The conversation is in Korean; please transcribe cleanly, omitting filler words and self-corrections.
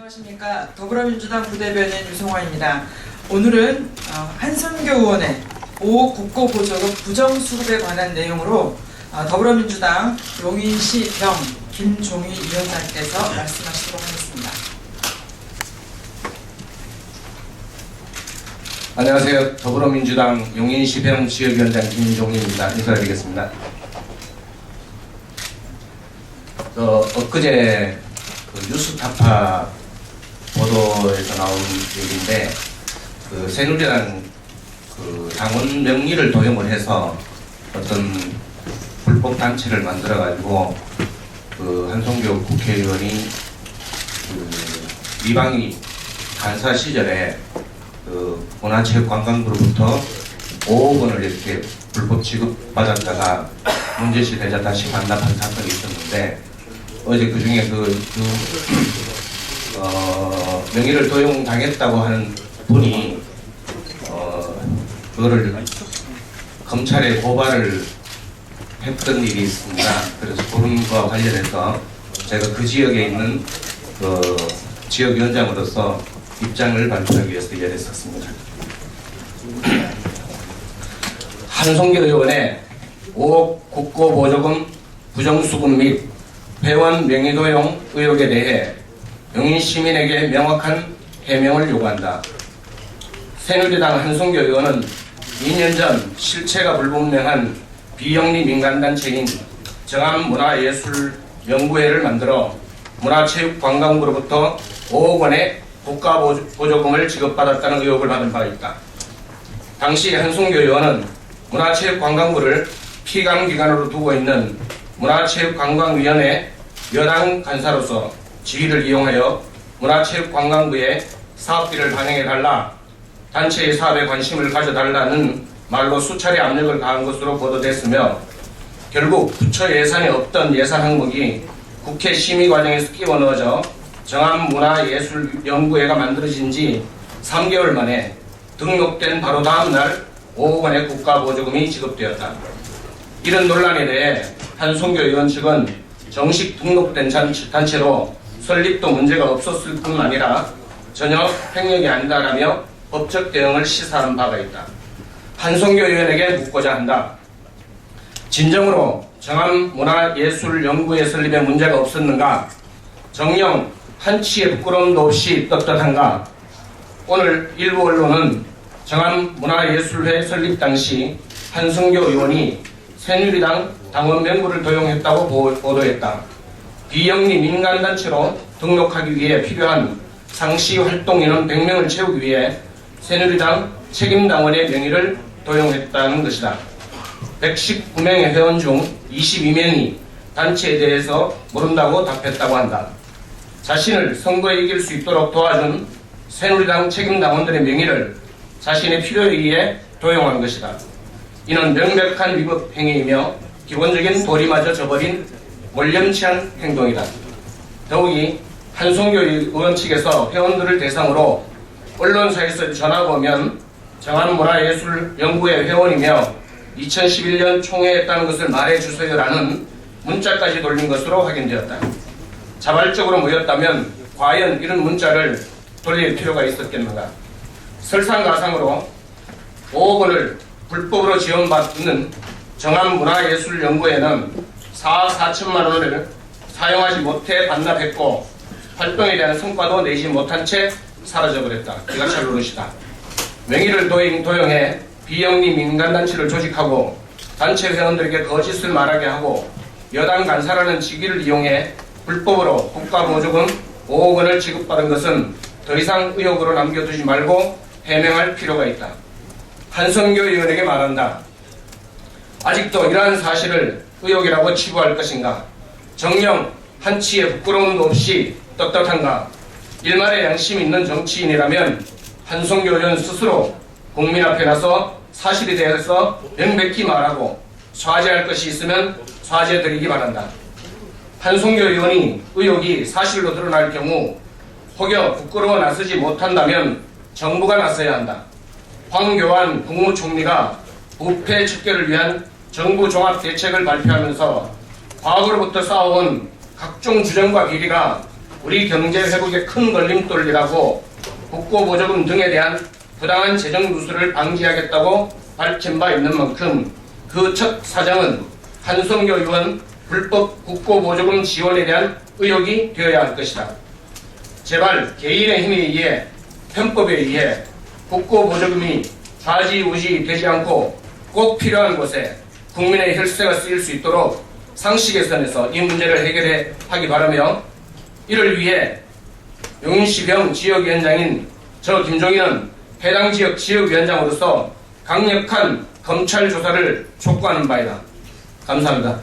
안녕하십니까. 더불어민주당 부대변인 유성화입니다. 오늘은 한선교 의원의 5억 국고보조금 부정수급에 관한 내용으로 더불어민주당 용인시 병 김종희 위원장께서 말씀하시도록 하겠습니다. 안녕하세요. 더불어민주당 용인시 병 지역위원장 김종희입니다. 인사드리겠습니다. 엊그제 뉴스타파 보도에서 나온 얘기인데, 새누리당 당원 명의를 도용을 해서 어떤 불법 단체를 만들어가지고 한송교 국회의원이 이방위 간사 시절에 문화체육관광부로부터 5억 원을 이렇게 불법 지급받았다가 문제시 되자 다시 반납한 사건이 있었는데, 어제 그 중에 명의를 도용당했다고 하는 분이 그거를 검찰에 고발을 했던 일이 있습니다. 그래서 그분과 관련해서 제가 그 지역에 있는 지역위원장으로서 입장을 발표하기 위해서 이 자리에 섰습니다. 한송교 의원의 5억 국고보조금 부정수급 및 회원 명의도용 의혹에 대해 용인 시민에게 명확한 해명을 요구한다. 새누리당 한송교 의원은 2년 전 실체가 불분명한 비영리 민간단체인 정암문화예술연구회를 만들어 문화체육관광부로부터 5억 원의 국가보조금을 지급받았다는 의혹을 받은 바 있다. 당시 한송교 의원은 문화체육관광부를 피감기관으로 두고 있는 문화체육관광위원회 여당 간사로서 지위를 이용하여 문화체육관광부에 사업비를 반영해달라, 단체의 사업에 관심을 가져달라는 말로 수차례 압력을 가한 것으로 보도됐으며, 결국 부처 예산에 없던 예산 항목이 국회 심의 과정에서 끼워 넣어져 정암문화예술연구회가 만들어진 지 3개월 만에 등록된 바로 다음 날 5억 원의 국가보조금이 지급되었다. 이런 논란에 대해 한송교 의원 측은 정식 등록된 단체로 설립도 문제가 없었을 뿐 아니라 전혀 횡령이 아니다라며 법적 대응을 시사한 바가 있다. 한송교 의원에게 묻고자 한다. 진정으로 정암문화예술연구회 설립에 문제가 없었는가? 정녕 한치의 부끄러움도 없이 떳떳한가? 오늘 일부 언론은 정암문화예술회 설립 당시 한송교 의원이 새누리당 당원 명부를 도용했다고 보도했다. 비영리 민간단체로 등록하기 위해 필요한 상시 활동 인원 100명을 채우기 위해 새누리당 책임당원의 명의를 도용했다는 것이다. 119명의 회원 중 22명이 단체에 대해서 모른다고 답했다고 한다. 자신을 선거에 이길 수 있도록 도와준 새누리당 책임당원들의 명의를 자신의 필요에 의해 도용한 것이다. 이는 명백한 위법 행위이며 기본적인 도리마저 저버린 몰염치한 행동이다. 더욱이 한송교 의원 측에서 회원들을 대상으로 언론사에서 전화가 오면 정암문화예술연구회 회원이며 2011년 총회했다는 것을 말해주세요라는 문자까지 돌린 것으로 확인되었다. 자발적으로 모였다면 과연 이런 문자를 돌릴 필요가 있었겠는가? 설상가상으로 5억 원을 불법으로 지원받는 정암문화예술연구회는 4억 4천만 원을 사용하지 못해 반납했고 활동에 대한 성과도 내지 못한 채 사라져버렸다. 이가 잘 노릇이다. 명의를 도용해 비영리 민간단체를 조직하고 단체 회원들에게 거짓을 말하게 하고 여당 간사라는 직위를 이용해 불법으로 국가보조금 5억 원을 지급받은 것은 더 이상 의혹으로 남겨두지 말고 해명할 필요가 있다. 한송교 의원에게 말한다. 아직도 이러한 사실을 의혹이라고 치부할 것인가? 정녕 한치의 부끄러움도 없이 떳떳한가? 일말의 양심 있는 정치인이라면 한송교 의원 스스로 국민 앞에 나서 사실에 대해서 명백히 말하고 사죄할 것이 있으면 사죄드리기 바란다. 한송교 의원이 의혹이 사실로 드러날 경우 혹여 부끄러워 나서지 못한다면 정부가 나서야 한다. 황교안 국무총리가 부패 척결을 위한 정부 종합대책을 발표하면서 과거로부터 쌓아온 각종 주장과 비리가 우리 경제 회복의 큰 걸림돌이라고 국고보조금 등에 대한 부당한 재정 누수를 방지하겠다고 밝힌 바 있는 만큼 그 첫 사정은 한송교 의원 불법 국고보조금 지원에 대한 의혹이 되어야 할 것이다. 제발 개인의 힘에 의해 편법에 의해 국고보조금이 좌지우지 되지 않고 꼭 필요한 곳에 국민의 혈세가 쓰일 수 있도록 상식 개선해서 이 문제를 해결해 하기 바라며, 이를 위해 용인시병 지역위원장인 저 김종인은 해당 지역 지역위원장으로서 강력한 검찰 조사를 촉구하는 바이다. 감사합니다.